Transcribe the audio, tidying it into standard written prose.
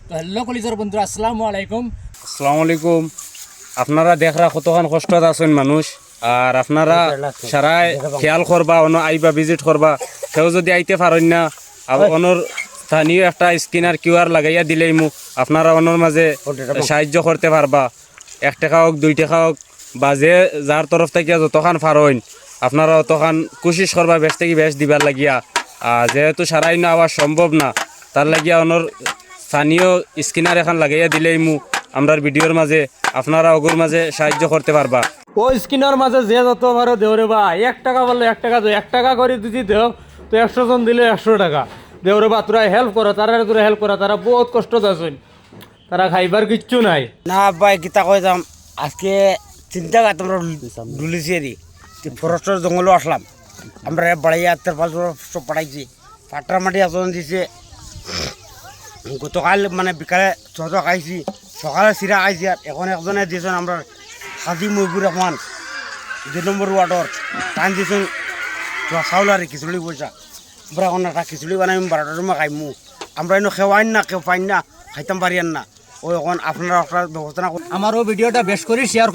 তো হ্যালো কলিজার বন্ধু, আসসালামু আলাইকুম। আসসালামু আলাইকুম। আপনারা দেখরা কতক্ষণ কষ্টত আছেন মানুষ, আর আপনারা সারাই খেয়াল করবা, অন আইবা ভিজিট করবা। কেউ যদি আইতে পারেন না, অনর স্থানীয় একটা স্ক্যানার কিউআর লাগাইয়া দিলেই মু আপনারা অনর মাঝে সাহায্য করতে পারবা। 1 টাকা হোক 2 টাকা হোক, বা যে যার তরফ থেকে যতখান পারেন আপনারা অতখান কোশিশ করবা বেশ থেকে বেশ দিবার লাগিয়া। যেহেতু সারাই না আওয়া সম্ভব না, তার লাগিয়া অনর স্থানীয় স্ক্যানার এখন লাগাইয়া দিলেই মু আমরার ভিডিওর মাঝে আপনারা অগুর মাঝে সাহায্য করতে পারবা। ও স্কিনের মাঝে যে যত পারো দেও রে বা, 1 টাকা বললে 1 টাকা দেও, 1 টাকা করে যদি দেও তো 100 জন দিলে 100 টাকা দেও রে বা। তোরা হেল্প করো, তোরা হেল্প করো, তারা বহুত কষ্ট আছেন, তারা খাইবার কিচ্ছু নাই। না ভাই গীতা কই যাম আজকে চিন্তা করতে আমরা ডুলিছি ফরেস্টের জঙ্গলও আসলাম। আমরা বাড়াইয়া তেরপাল সব পাঠাইছি, পাট্টার মাটি আচরণ দিছে। গতকাল মানে বিকালে চোদ্দ খাইছি, সকালে চিরা খাইছি। আর এখন একজনে দিয়েছেন আমরা হাজি মহিবুর রহমান 2 নম্বর ওয়ার্ডর, টান দিয়েছেন চাউল আর খিচুড়ি পয়সা। আমরা এখন একটা খিচুড়ি বানাই 12টার সময় খাইমু। আমরা এনে খেওয়াইন না, কেউ পাইন না, খাইতাম পারিয়ান না। ওই এখন আপনারা একটা ব্যবস্থা না। আমারও ভিডিওটা বেশ করে শেয়ার